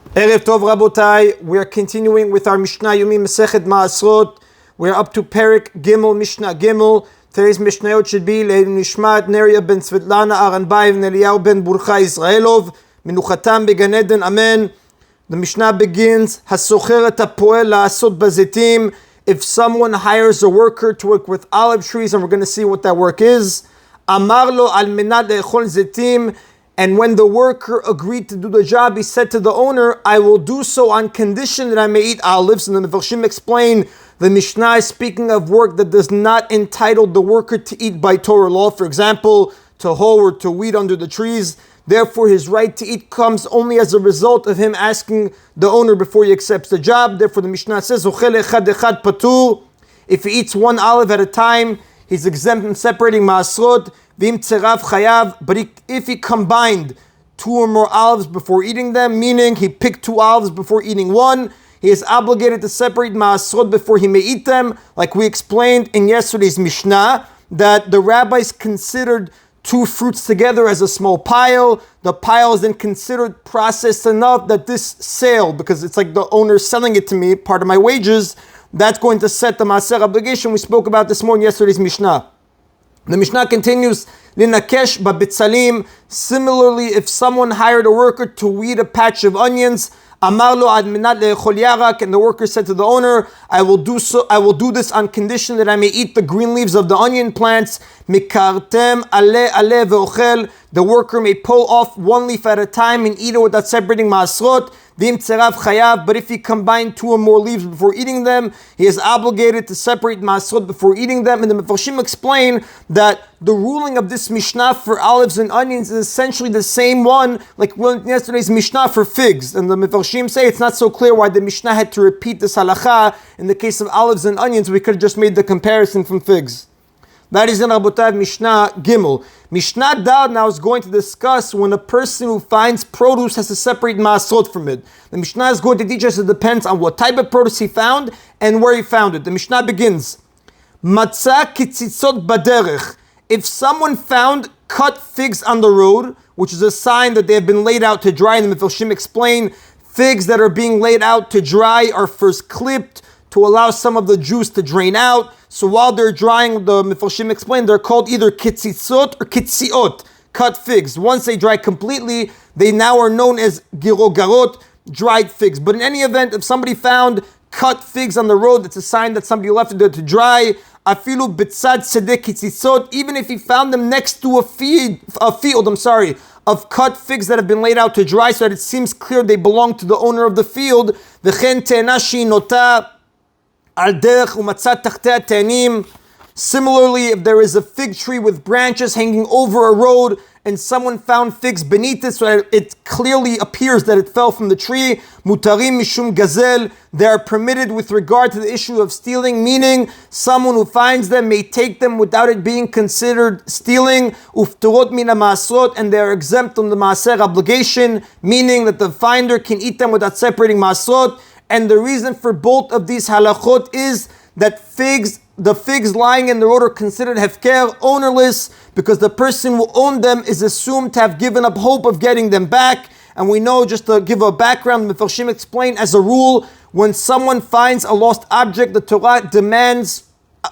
Erev Tov Rabotai, we are continuing with our Mishna Yomi Masechet Maasrot. We are up to Perik Gimel, Mishnah Gimel. Today's Mishnayot should be Leil Nishmat Neria ben Svetlana Aranbayev Neliyahu ben Burcha Israelov Minuchatam Began Eden. Amen. The Mishnah begins, Hasocher et hapoel la'asot bazetim. If someone hires a worker to work with olive trees, and we're going to see what that work is, Amar lo al menat le'echol zetim. And when the worker agreed to do the job, he said to the owner, I will do so on condition that I may eat olives. And the Mefarshim explain, the Mishnah is speaking of work that does not entitle the worker to eat by Torah law. For example, to hoe or to weed under the trees. Therefore, his right to eat comes only as a result of him asking the owner before he accepts the job. Therefore, the Mishnah says, if he eats one olive at a time, he's exempt from separating Maasrot. But if he combined two or more olives before eating them, meaning he picked two olives before eating one, he is obligated to separate Maasrot before he may eat them. Like we explained in yesterday's Mishnah, that the rabbis considered two fruits together as a small pile. The pile is then considered processed enough that this sale, because it's like the owner selling it to me, part of my wages, that's going to set the maaser obligation. We spoke about this more in yesterday's Mishnah. The Mishnah continues, Linakesh babitzalim. Similarly, if someone hired a worker to weed a patch of onions, Amar lo ad menat le'echol yarak, and the worker said to the owner, I will do this on condition that I may eat the green leaves of the onion plants. Mikartem ale ve'ochel. The worker may pull off one leaf at a time and eat it without separating maasrot. V'im tzerav chayav. But if he combined two or more leaves before eating them, he is obligated to separate maasrot before eating them. And the Mefarshim explain that the ruling of this Mishnah for olives and onions is essentially the same one like yesterday's Mishnah for figs. And the Mefarshim say it's not so clear why the Mishnah had to repeat this halacha in the case of olives and onions. We could have just made the comparison from figs. That is in Rabotai Mishnah Gimel. Mishnah Dal now is going to discuss when a person who finds produce has to separate maasrot from it. The Mishnah is going to teach us it depends on what type of produce he found and where he found it. The Mishnah begins, Matzah kitzitzot baderech. If someone found cut figs on the road, which is a sign that they have been laid out to dry, and the Mefarshim explain figs that are being laid out to dry are first clipped to allow some of the juice to drain out. So while they're drying, the Mefarshim explain, they're called either kitzitzot or kitziot, cut figs. Once they dry completely, they now are known as girogarot, dried figs. But in any event, if somebody found cut figs on the road, it's a sign that somebody left it there to dry. Afilu bitzad sedek kitzitzot, even if he found them next to a field of cut figs that have been laid out to dry, so that it seems clear they belong to the owner of the field. V'chen te'ena shinota al derech umatzat tachtei te'anim. Similarly, if there is a fig tree with branches hanging over a road and someone found figs beneath it so that it clearly appears that it fell from the tree, mutarim mishum gazel, they are permitted with regard to the issue of stealing, meaning someone who finds them may take them without it being considered stealing, ufturot mina maasrot, and they are exempt from the maaser obligation, meaning that the finder can eat them without separating maasrot. And the reason for both of these halachot is that the figs lying in the road are considered hefker, ownerless, because the person who owned them is assumed to have given up hope of getting them back. And we know, just to give a background, the Mefarshim explain, as a rule, when someone finds a lost object, the Torah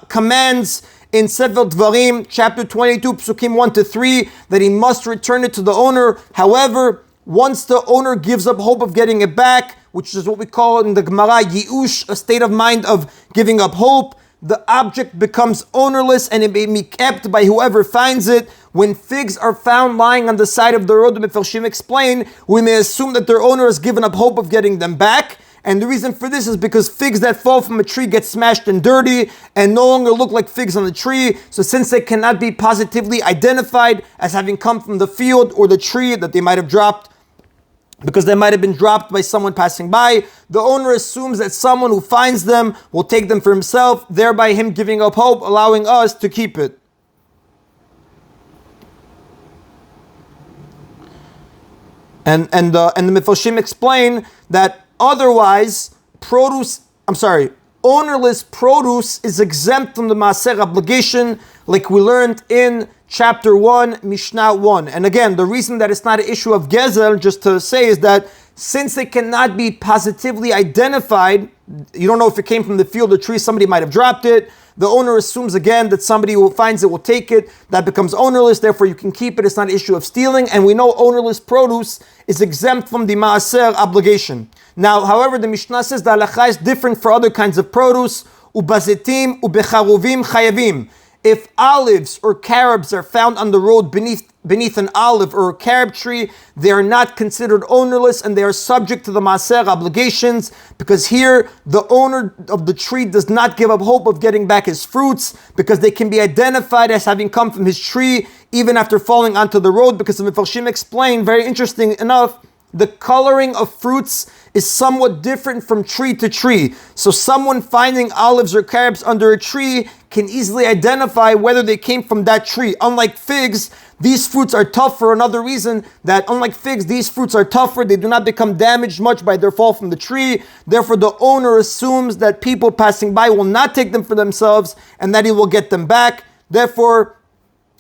commands in Sefer Dvarim, chapter 22, Psukim 1-3, that he must return it to the owner. However, once the owner gives up hope of getting it back, which is what we call in the Gemara yi'ush, a state of mind of giving up hope, the object becomes ownerless and it may be kept by whoever finds it. When figs are found lying on the side of the road, the Mefarshim explain, we may assume that their owner has given up hope of getting them back. And the reason for this is because figs that fall from a tree get smashed and dirty and no longer look like figs on the tree. So since they cannot be positively identified as having come from the field or the tree that they might have dropped, because they might have been dropped by someone passing by, the owner assumes that someone who finds them will take them for himself, thereby him giving up hope, allowing us to keep it. And the Mefarshim explain that otherwise, ownerless produce is exempt from the maaser obligation, like we learned in chapter 1, Mishnah 1. And again, the reason that it's not an issue of gezel, just to say, is that since they cannot be positively identified, you don't know if it came from the field or tree, somebody might have dropped it. The owner assumes again that somebody who finds it will take it. That becomes ownerless, therefore you can keep it. It's not an issue of stealing. And we know ownerless produce is exempt from the maaser obligation. Now, however, the Mishnah says the halacha is different for other kinds of produce. Ubazetim ubecharuvim chayavim. If olives or carobs are found on the road beneath an olive or a carob tree, they are not considered ownerless and they are subject to the maaser obligations, because here the owner of the tree does not give up hope of getting back his fruits, because they can be identified as having come from his tree even after falling onto the road, because the Mefarshim explain, very interesting enough, the coloring of fruits is somewhat different from tree to tree. So someone finding olives or carobs under a tree can easily identify whether they came from that tree. Unlike figs, these fruits are tough for another reason, that unlike figs, these fruits are tougher. They do not become damaged much by their fall from the tree. Therefore, the owner assumes that people passing by will not take them for themselves and that he will get them back. Therefore,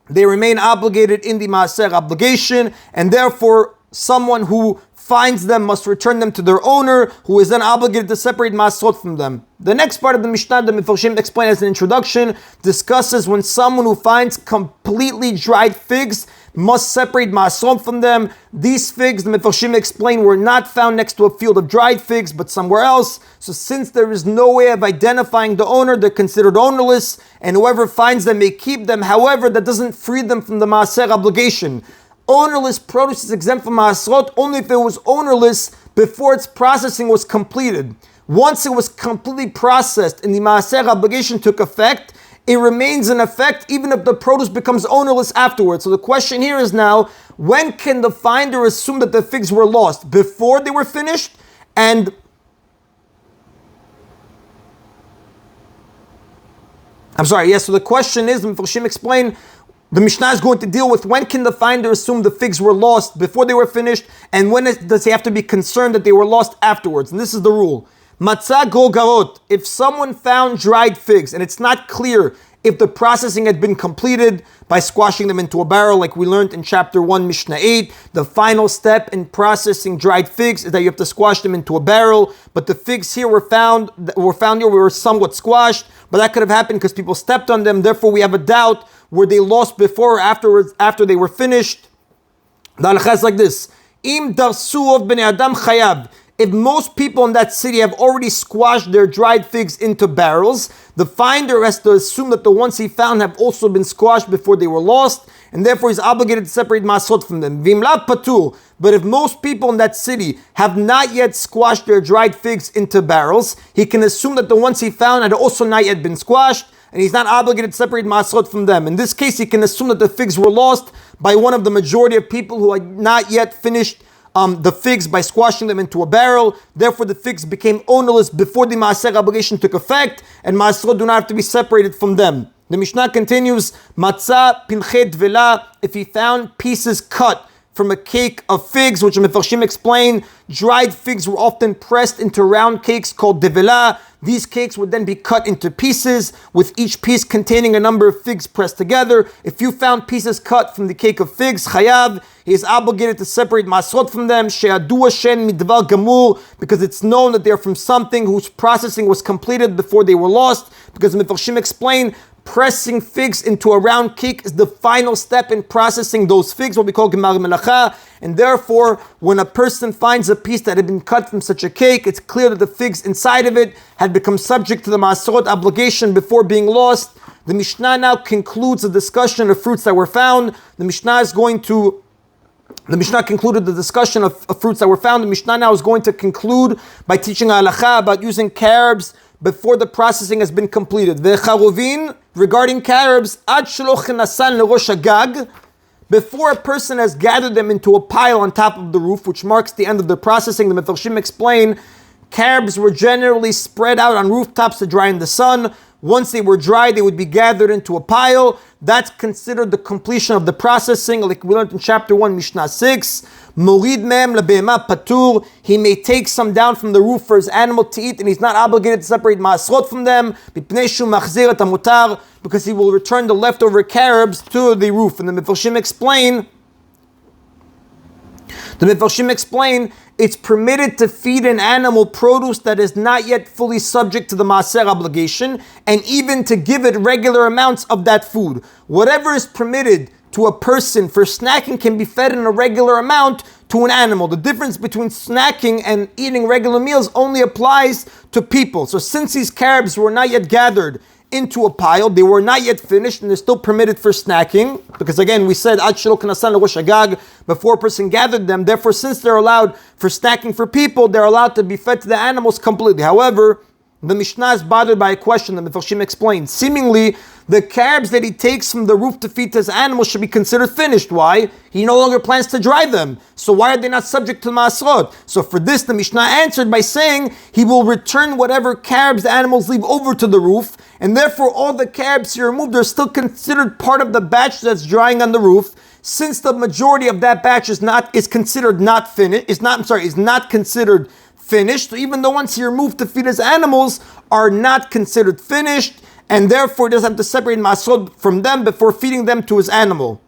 they remain obligated in the maaser obligation, and therefore someone who finds them must return them to their owner, who is then obligated to separate Maasrot from them. The next part of the Mishnah, the Mefarshim explain as an introduction, discusses when someone who finds completely dried figs must separate Maasrot from them. These figs, the Mefarshim explain, were not found next to a field of dried figs, but somewhere else. So since there is no way of identifying the owner, they're considered ownerless, and whoever finds them may keep them. However, that doesn't free them from the Maaser obligation. Ownerless produce is exempt from Maasrot only if it was ownerless before its processing was completed. Once it was completely processed and the Maaser obligation took effect, it remains in effect even if the produce becomes ownerless afterwards. So the question here is now, when can the finder assume that the figs were lost? Before they were finished? And so the question is, the Mefarshim explain, the Mishnah is going to deal with when can the finder assume the figs were lost before they were finished, and when does he have to be concerned that they were lost afterwards. And this is the rule. Matzah golgarot. If someone found dried figs and it's not clear if the processing had been completed by squashing them into a barrel, like we learned in chapter 1, Mishnah 8, the final step in processing dried figs is that you have to squash them into a barrel. But the figs here were found somewhat squashed, but that could have happened because people stepped on them. Therefore, we have a doubt, were they lost before or afterwards, after they were finished? The halacha is like this. Im darsu of bnei adam chayav. If most people in that city have already squashed their dried figs into barrels, the finder has to assume that the ones he found have also been squashed before they were lost, and therefore he's obligated to separate Maasrot from them. Vimlav patur. But if most people in that city have not yet squashed their dried figs into barrels, he can assume that the ones he found had also not yet been squashed, and he's not obligated to separate Maasrot from them. In this case, he can assume that the figs were lost by one of the majority of people who had not yet finished the figs by squashing them into a barrel. Therefore, the figs became ownerless before the Maaser obligation took effect, and Maasrot do not have to be separated from them. The Mishnah continues, Matzah pinchet vela, if he found pieces cut from a cake of figs, which the Mefarshim explain, dried figs were often pressed into round cakes called devela. These cakes would then be cut into pieces, with each piece containing a number of figs pressed together. If you found pieces cut from the cake of figs, chayav, he is obligated to separate Maasrot from them, she'adu shen midvar gamur, because it's known that they're from something whose processing was completed before they were lost, because the Mefarshim explain, pressing figs into a round cake is the final step in processing those figs, what we call gemar melacha, and therefore, when a person finds a piece that had been cut from such a cake, it's clear that the figs inside of it had become subject to the Maasrot obligation before being lost. The Mishnah now concludes the discussion of fruits that were found. The Mishnah concluded the discussion of fruits that were found. The Mishnah now is going to conclude by teaching a halacha about using carobs before the processing has been completed. V'charuvin, regarding carobs, ad shelo chenasan lerosh hagag, before a person has gathered them into a pile on top of the roof, which marks the end of the processing, the Mefarshim explain, carobs were generally spread out on rooftops to dry in the sun. Once they were dry, they would be gathered into a pile. That's considered the completion of the processing, like we learned in chapter 1, Mishnah 6. Morid mem lebehema patur. He may take some down from the roof for his animal to eat, and he's not obligated to separate Maasrot from them, because he will return the leftover carobs to the roof. And the Mefarshim explain The Mefarshim explain it's permitted to feed an animal produce that is not yet fully subject to the Maaser obligation, and even to give it regular amounts of that food. Whatever is permitted to a person for snacking can be fed in a regular amount to an animal. The difference between snacking and eating regular meals only applies to people. So since these carbs were not yet gathered into a pile, they were not yet finished, and they're still permitted for snacking, because again we said ad shelo knasan lerosh hagag, before a person gathered them. Therefore, since they're allowed for snacking for people, they're allowed to be fed to the animals completely. However, the Mishnah is bothered by a question that Mefarshim explained. Seemingly, the carbs that he takes from the roof to feed to his animals should be considered finished. Why? He no longer plans to dry them. So why are they not subject to Maasrot? So for this, the Mishnah answered by saying he will return whatever carbs the animals leave over to the roof, and therefore all the carbs he removed are still considered part of the batch that's drying on the roof. Since the majority of that batch is not considered finished. So even the ones he removed to feed his animals are not considered finished, and therefore he doesn't have to separate Maasrot from them before feeding them to his animal.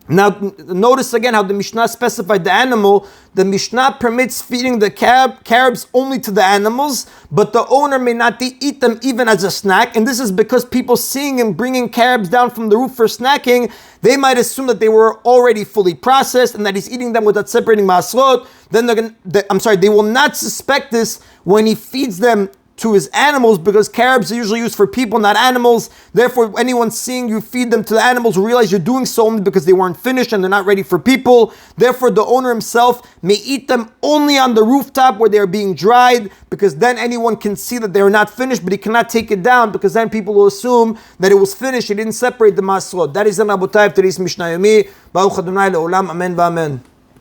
Now, notice again how the Mishnah specified the animal. The Mishnah permits feeding the carbs only to the animals, but the owner may not eat them even as a snack. And this is because people seeing him bringing carbs down from the roof for snacking, they might assume that they were already fully processed and that he's eating them without separating Maasrot. Then they will not suspect this when he feeds them to his animals, because carbs are usually used for people, not animals. Therefore, anyone seeing you feed them to the animals will realize you're doing so only because they weren't finished and they're not ready for people. Therefore, the owner himself may eat them only on the rooftop where they're being dried, because then anyone can see that they're not finished, but he cannot take it down, because then people will assume that it was finished. He didn't separate the Maasrot. That is an Abotai of today's Mishna Yomi. Baruch Adonai le'olam. Amen v'amen.